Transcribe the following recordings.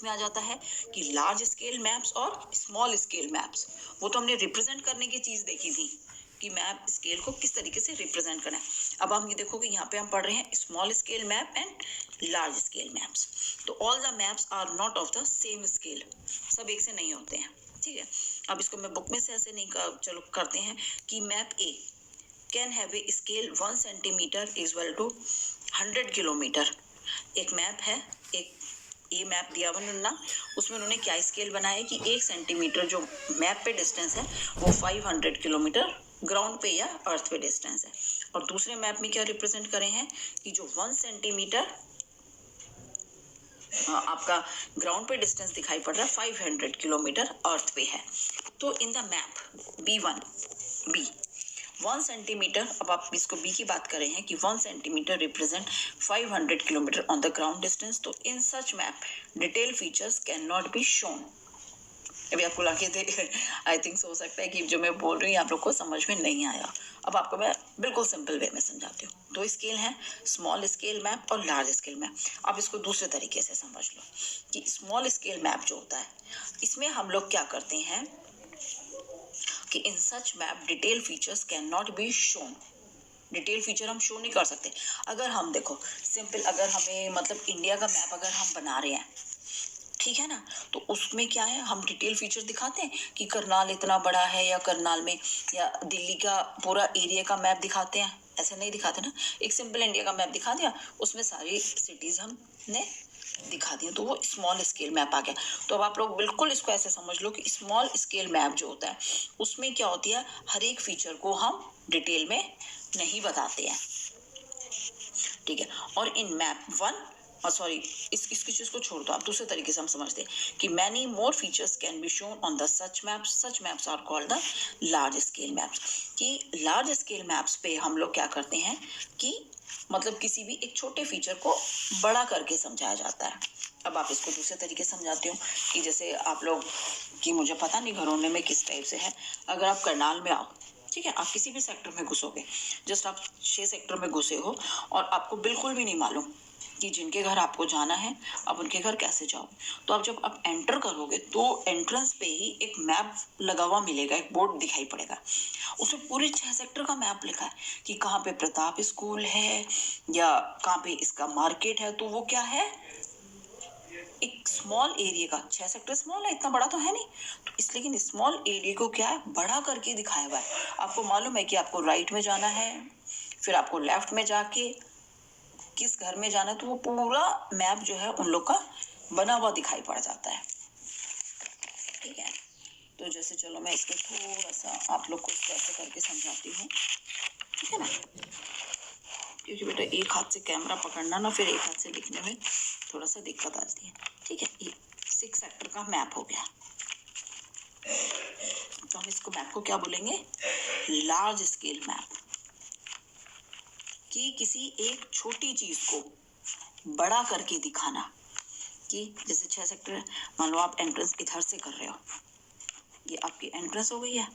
किस में आ जाता है कि लार्ज स्केल मैप्स और स्मॉल स्केल मैप्स। वो तो हमने रिप्रेजेंट करने की चीज देखी थी कि मैप स्केल को किस तरीके से रिप्रेजेंट करना है। अब हम ये देखोगे यहाँ पे हम पढ़ रहे हैं small scale map and large scale maps. तो all the maps are not of the same scale, सब एक से नहीं होते हैं, ठीक है। अब इसको मैं बुक में से ऐसे नहीं चलो करते हैं कि map A can have a scale 1 centimetre equal to 100 kilometre. एक मैप है, एक ये मैप दिया हुआ उन्होंने, उसमें उन्होंने क्या स्केल बनाया कि 1 सेंटीमीटर जो मैप पे डिस्टेंस है वो 500 किलोमीटर ग्राउंड पे या अर्थ पे डिस्टेंस है। और दूसरे मैप में क्या रिप्रेजेंट करे हैं कि जो 1 सेंटीमीटर आपका ग्राउंड पे डिस्टेंस दिखाई पड़ रहा है 500 किलोमीटर अर्थ पे है। तो in the map B 1 centimetre, अब आप इसको बी की बात कर रहे हैं कि 1 centimetre represent 500 kilometre on the ground distance. तो in such map detail features can not be shown. अभी आपको लाके थे आई थिंक हो सकता है कि जो मैं बोल रही हूँ आप लोग को समझ में नहीं आया। अब आपको मैं बिल्कुल सिंपल वे में समझाती हूँ। 2 स्केल हैं, स्मॉल स्केल मैप और लार्ज स्केल मैप। अब इसको दूसरे तरीके से समझ लो कि स्मॉल स्केल मैप जो होता है इसमें हम लोग क्या करते हैं कि in such map detail features can not be shown. Detail feature हम शो नहीं कर सकते। अगर हम देखो सिंपल, अगर हमें मतलब इंडिया का मैप अगर हम बना रहे हैं, ठीक है ना, तो उसमें क्या है हम डिटेल फीचर दिखाते हैं कि करनाल इतना बड़ा है या करनाल में या दिल्ली का पूरा एरिया का मैप दिखाते हैं, ऐसे नहीं दिखाते ना। एक सिंपल इंडिया का मैप दिखा दिया, उसमें सारी सिटीज हमने दिखा दिया, तो वो स्मॉल स्केल मैप आ गया। तो अब आप लोग बिल्कुल इसको ऐसे समझ लो कि स्मॉल स्केल मैप जो होता है उसमें क्या होती है, हर एक फीचर को हम डिटेल में नहीं बताते हैं, ठीक है। और इन मैप 1 सॉरी इसकी चीज को छोड़ दो, आप दूसरे तरीके से हम समझते हैं कि many more features can be shown on the such maps are called the large scale maps. कि लार्ज स्केल मैप्स पे हम लोग क्या करते हैं कि मतलब किसी भी एक छोटे फीचर को बड़ा करके समझाया जाता है। अब आप इसको दूसरे तरीके से समझाती हूँ कि जैसे आप लोग कि मुझे पता नहीं घरों में किस टाइप से है, अगर आप करनाल में आओ, ठीक है, आप किसी भी सेक्टर में घुसोगे, जस्ट आप 6 सेक्टर में घुसे हो और आपको बिल्कुल भी नहीं मालूम कि जिनके घर आपको जाना है आप उनके घर कैसे जाओगे, तो आप जब आप एंटर करोगे तो एंट्रेंस पे ही एक मैप लगा हुआ मिलेगा, एक बोर्ड दिखाई पड़ेगा, उसमें पूरे 6 सेक्टर का मैप लिखा है कि कहाँ पे प्रताप स्कूल है या कहाँ पे इसका मार्केट है। तो वो क्या है, एक स्मॉल एरिया का, 6 सेक्टर स्मॉल है, इतना बड़ा तो है नहीं, तो इसलिए लेकिन स्मॉल एरिया को क्या है बड़ा करके दिखाया हुआ है। आपको मालूम है कि आपको राइट में जाना है, फिर आपको लेफ्ट में जाके किस घर में जाना है, तो वो पूरा मैप जो है उन लोग का बना हुआ दिखाई पड़ जाता है, ठीक है। तो जैसे चलो मैं इसको थोड़ा सा आप लोग को कैसे करके समझाती हूँ, ठीक है ना, क्योंकि बेटा एक हाथ से कैमरा पकड़ना ना फिर एक हाथ से लिखने में थोड़ा सा दिक्कत आती है, ठीक है। ये 6 सेक्टर का मैप हो गया, तो हम इसको मैप को क्या बोलेंगे, लार्ज स्केल मैप। कि किसी एक छोटी चीज को बड़ा करके दिखाना, कि जैसे 6 सेक्टर है, मान लो आप एंट्रेंस इधर से कर रहे हो, ये आपकी एंट्रेंस हो गई है,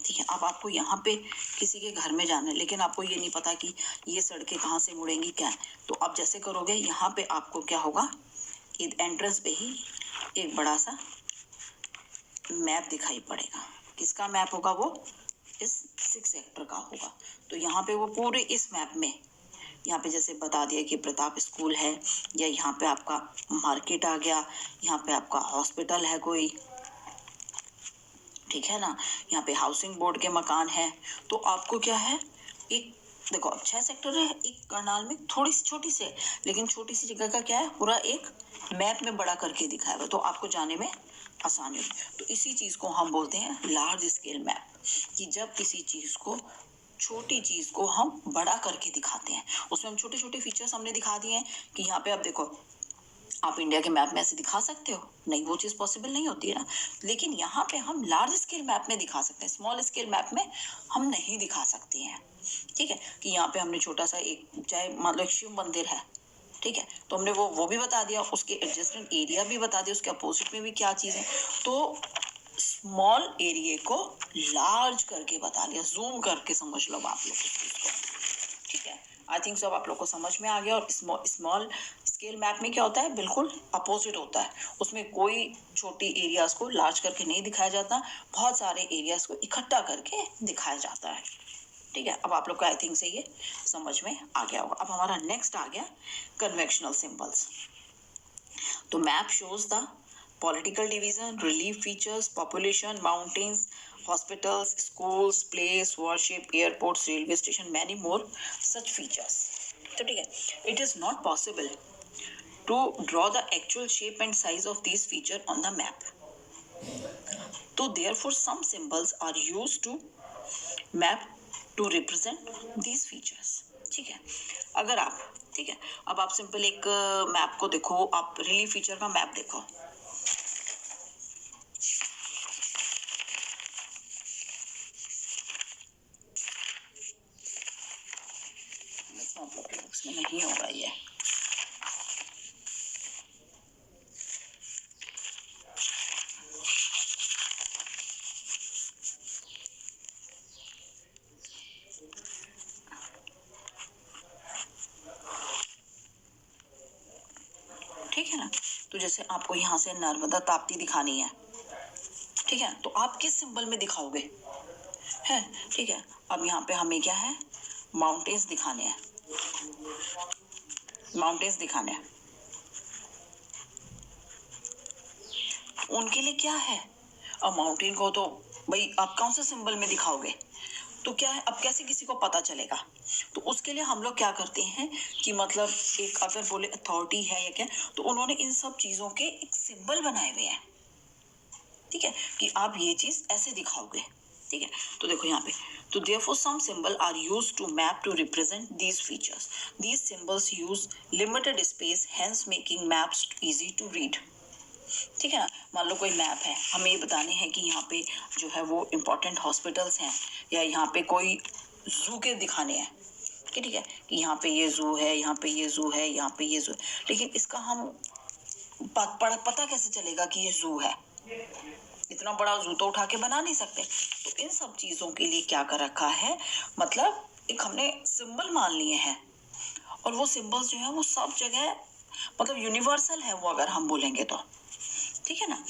ठीक है। अब आपको यहाँ पे किसी के घर में जाना है, लेकिन आपको ये नहीं पता कि ये सड़कें कहाँ से मुड़ेंगी क्या है, तो आप जैसे करोगे यहाँ पे आपको क्या होगा, एंट्रेंस पे ही एक बड़ा सा मैप दिखाई पड़ेगा। किसका मैप होगा, वो इस 6 सेक्टर का होगा। तो यहाँ पे वो पूरे इस मैप में यहाँ पे जैसे बता दिया कि प्रताप स्कूल है, या यहाँ पे आपका मार्केट आ गया, यहाँ पे आपका हॉस्पिटल है कोई, ठीक है ना, यहाँ पे हाउसिंग बोर्ड के मकान है। तो आपको क्या है, एक देखो अब 6 सेक्टर है, एक करनाल में थोड़ी सी छोटी सी, लेकिन छोटी सी जगह का क्या है पूरा एक मैप में बड़ा करके दिखाया हुआ, तो आपको जाने में आसानी होगी। तो इसी चीज को हम बोलते हैं लार्ज स्केल मैप, कि जब किसी चीज को छोटी चीज को हम बड़ा करके दिखाते हैं, उसमें हम छोटे छोटे फीचर्स हमने दिखा दिए हैं कि यहाँ पे आप देखो, आप इंडिया के मैप में ऐसे दिखा सकते हो नहीं, वो चीज़ पॉसिबल नहीं होती है ना, लेकिन यहाँ पे हम लार्ज स्केल मैप में दिखा सकते हैं, स्मॉल स्केल मैप में हम नहीं दिखा सकते हैं, ठीक है। कि यहाँ पे हमने छोटा सा एक चाहे मतलब शिव मंदिर है, ठीक है, तो हमने वो भी बता दिया, उसके एडजस्टमेंट एरिया भी बता दिया, उसके अपोजिट में भी क्या चीज़ है, तो स्मॉल एरिया को लार्ज करके बता दिया, जूम करके समझ लो आप लोग इस चीज़ को, ठीक है। आई थिंक सब आप लोग को समझ में आ गया। और स्मॉल स्केल मैप में क्या होता है, बिल्कुल अपोजिट होता है। उसमें कोई छोटी एरियाज को लार्ज करके नहीं दिखाया जाता, बहुत सारे एरियाज को इकट्ठा करके दिखाया जाता है। ठीक है, अब आप लोग को आई थिंक से ये समझ में आ गया होगा। अब हमारा नेक्स्ट आ गया कन्वेंशनल सिंबल्स। तो map shows the political division, relief features, population, mountains, hospitals, schools, place, worship, airports, railway station, many more such features. तो ठीक है, it is not possible to draw the actual shape and size of these features on the map. So therefore some symbols are used to map to represent these features. ठीक है, अगर आप, ठीक है, अब आप सिंपल एक मैप को देखो, आप रिलीफ फीचर का मैप देखो। बुक्स में नहीं होगा ये। ठीक है ना, तो जैसे आपको यहाँ से नर्मदा ताप्ती दिखानी है, ठीक है, तो आप किस सिंबल में दिखाओगे, है, ठीक है। अब यहाँ पे हमें क्या है, माउंटेन्स दिखाने हैं, माउंटेन्स दिखाने हैं, उनके लिए क्या है, अब माउंटेन को तो भाई आप कौन से सिंबल में दिखाओगे, तो क्या है, अब कैसे किसी को पता चलेगा। तो उसके लिए हम लोग क्या करते हैं कि मतलब एक अगर बोले अथॉरिटी है या क्या, तो उन्होंने इन सब चीज़ों के एक सिंबल बनाए हुए हैं, ठीक है, कि आप ये चीज़ ऐसे दिखाओगे, ठीक है। तो देखो यहाँ पे, तो therefore some symbol are used to map to represent these features. These symbols use limited space, hence making maps easy to read. ठीक है ना, मान लो कोई मैप है, हमें ये बताने हैं कि यहाँ पे जो है वो इम्पोर्टेंट हॉस्पिटल्स हैं, या यहाँ पे कोई जू के दिखाने हैं, ठीक है, कि यहाँ पे ये जू है, यहाँ पे ये जू है, यहाँ पे ये जू, लेकिन इसका हम पता कैसे चलेगा कि ये जू है, इतना बड़ा जू तो उठा के बना नहीं सकते। तो इन सब चीज़ों के लिए क्या कर रखा है, मतलब एक हमने सिंबल मान लिए हैं, और वो सिंबल्स जो है वो सब जगह मतलब यूनिवर्सल है वो, अगर हम बोलेंगे तो, ठीक है ना।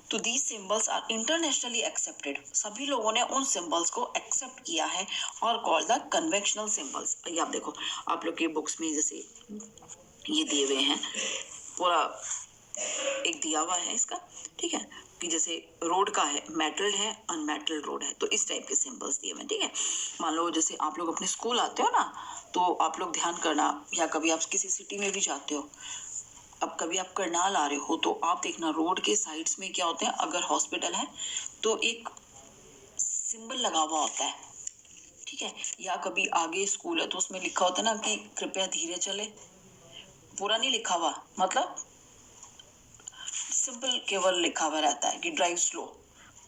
तो these symbols are internationally accepted, सभी लोगों ने उन सिंबल्स को एक्सेप्ट किया है और कॉल्ड द कन्वेंशनल सिंबल्स। ये आप देखो, आप लोग के बुक्स में जैसे ये दिए हुए हैं, पूरा एक दिया हुआ है इसका, ठीक है, कि जैसे रोड का है, मेटल्ड है, अनमेटल्ड रोड है, तो इस टाइप के सिंबल्स दिए हुए हैं, ठीक है। मान लो जैसे आप लोग अपने स्कूल आते हो ना, तो आप लोग ध्यान करना, या कभी आप किसी सिटी में भी जाते हो, अब कभी आप करनाल आ रहे हो, तो आप देखना रोड के साइड्स में क्या होते हैं, अगर हॉस्पिटल है तो एक सिंबल लगा हुआ होता है, ठीक है, या कभी आगे स्कूल है तो उसमें लिखा होता है ना कि कृपया धीरे चले, पूरा नहीं लिखा हुआ, मतलब सिंपल केवल लिखा हुआ रहता है कि ड्राइव स्लो,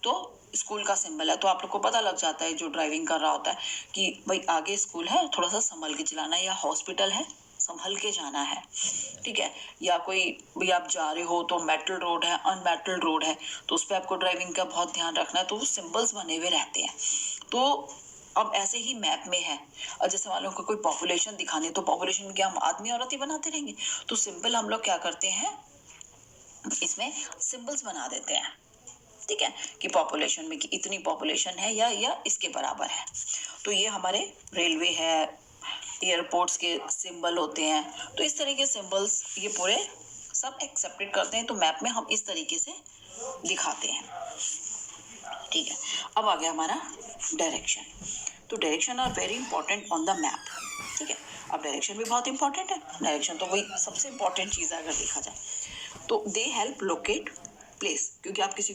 तो स्कूल का सिंबल है, तो आप लोग को पता लग जाता है जो ड्राइविंग कर रहा होता है कि भाई आगे स्कूल है, थोड़ा सा संभल के चलाना है, या हॉस्पिटल है, संभल के जाना है, ठीक है। या कोई भाई आप जा रहे हो तो मेटल रोड है, अनमेटल्ड रोड है, तो उस पर आपको ड्राइविंग का बहुत ध्यान रखना है, तो वो सिंबल्स बने हुए रहते हैं। तो अब ऐसे ही मैप में है, और जैसे मान लो कोई पॉपुलेशन दिखानी है, तो पॉपुलेशन में क्या हम आदमी औरत ही बनाते रहेंगे, तो सिंबल हम लोग क्या करते हैं, इसमें सिंबल्स बना देते हैं, ठीक है, कि पॉपुलेशन में कि इतनी पॉपुलेशन है या इसके बराबर है। तो ये हमारे रेलवे है, एयरपोर्ट्स के सिंबल होते हैं, तो इस तरह के सिंबल्स ये पूरे सब एक्सेप्टेड करते हैं, तो मैप में हम इस तरीके से दिखाते हैं, ठीक है। अब आ गया हमारा डायरेक्शन। तो direction are very important on the map, ठीक है। अब डायरेक्शन भी बहुत इंपॉर्टेंट है, डायरेक्शन तो वही सबसे इंपॉर्टेंट चीज़ है अगर देखा जाए, तो दे हेल्प लोकेट प्लेस, क्योंकि आप किसी